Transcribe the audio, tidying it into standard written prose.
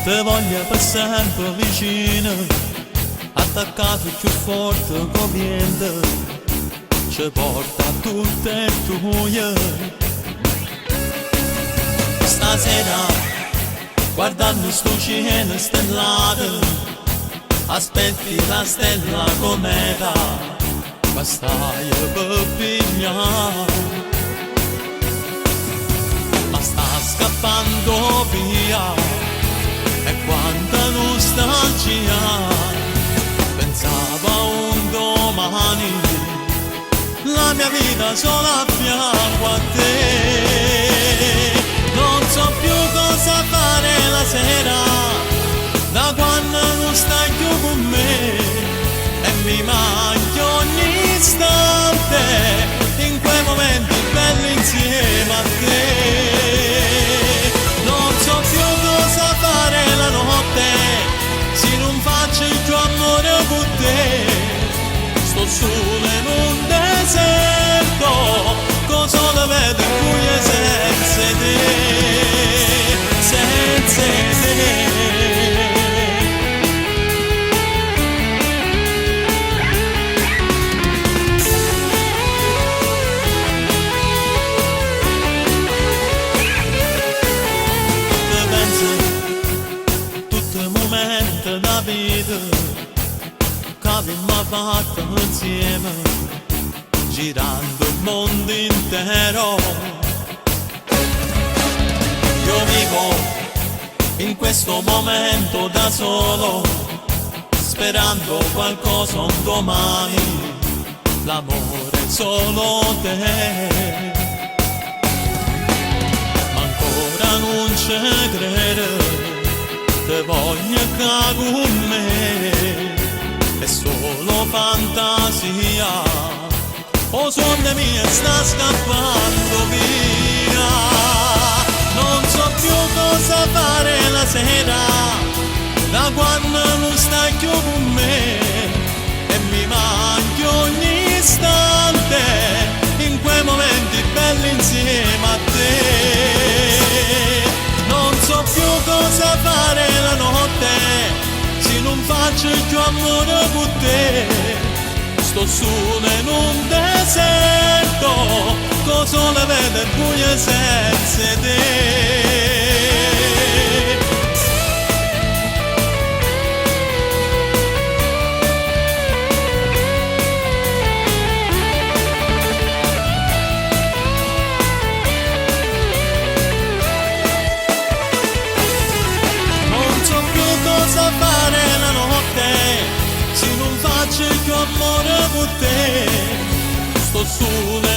Te voglio per sempre vicino, attaccato più forte corriente, ci porta a tutte e due. Stasera, guardando sto cielo stellato, aspetti la stella com'era, ma stai per pigliare. Ma sta scappando via, e quanta nostalgia, pensavo a un domani, la mia vita solo a fianco a te. Non so più cosa fare la sera, da quando non stai più con me, e mi manchi ogni istante, in quei momenti belli insieme a te. Non so più cosa fare la notte, se non faccio più amore con te. Sto solo in un deserto, cosa lo vedo qui senza te, senza te. Vita che abbiamo fatto insieme, girando il mondo intero. Io vivo in questo momento da solo, sperando qualcosa un domani, l'amore è solo te. Ma ancora non ci credo, te voglio che con me, è solo fantasia, o sonde mie sta scappando via. Non so più cosa fare la sera, da quando non stai più con me, e mi manchi ogni istante, in quei momenti belli insieme a te. Non so più cosa fare la notte, se non faccio più amore con te. Sto solo in un deserto, cosa le vede buie senza te. Fare la notte, se non faccio più amore con te. Sto solo